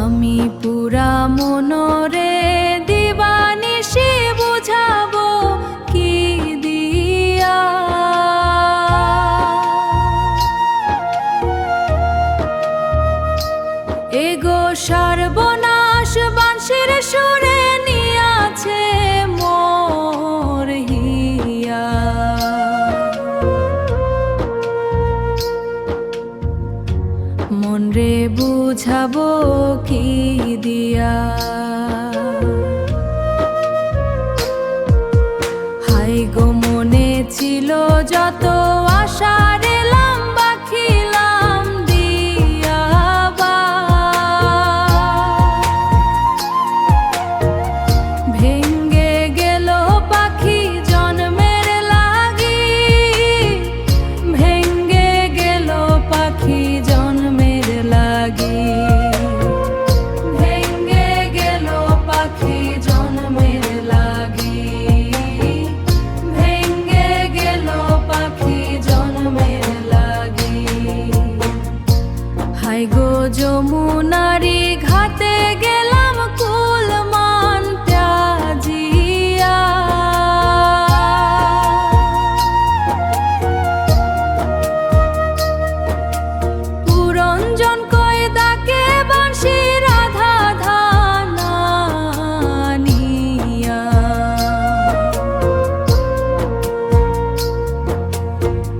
আমি পুরা মনরে দিবানিশি বুঝাবো কি দিয়া। এগো সর্বনাশ বাঁশির সুরে নিয়াছে মোর হিয়া। মনরে বুঝাবো কি দিয়া। হাই গো মনে ছিল যত আশা রেলাম বাখিলাম দিয়া বা। ভেঙ্গে গেল পাখি জন্মের লাগি, ভেঙ্গে গেল পাখি জন্মের লাগি, ভেঙ্গে গেল পাখি জন্মের লাগি, ভেঙ্গে গেল পাখি জন্মের লাগি। হাই গো যমুনারি ঘাটে গেলাম কুলমান ত্যাজিয়া। পুরঞ্জন কয় ডাকে বাঁশি রাধা ধানিয়া।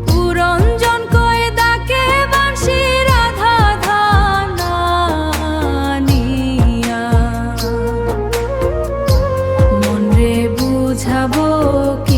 পুরঞ্জন কয় ডাকে বাঁশি রাধা ধানিয়া। মনরে বুঝাবো কি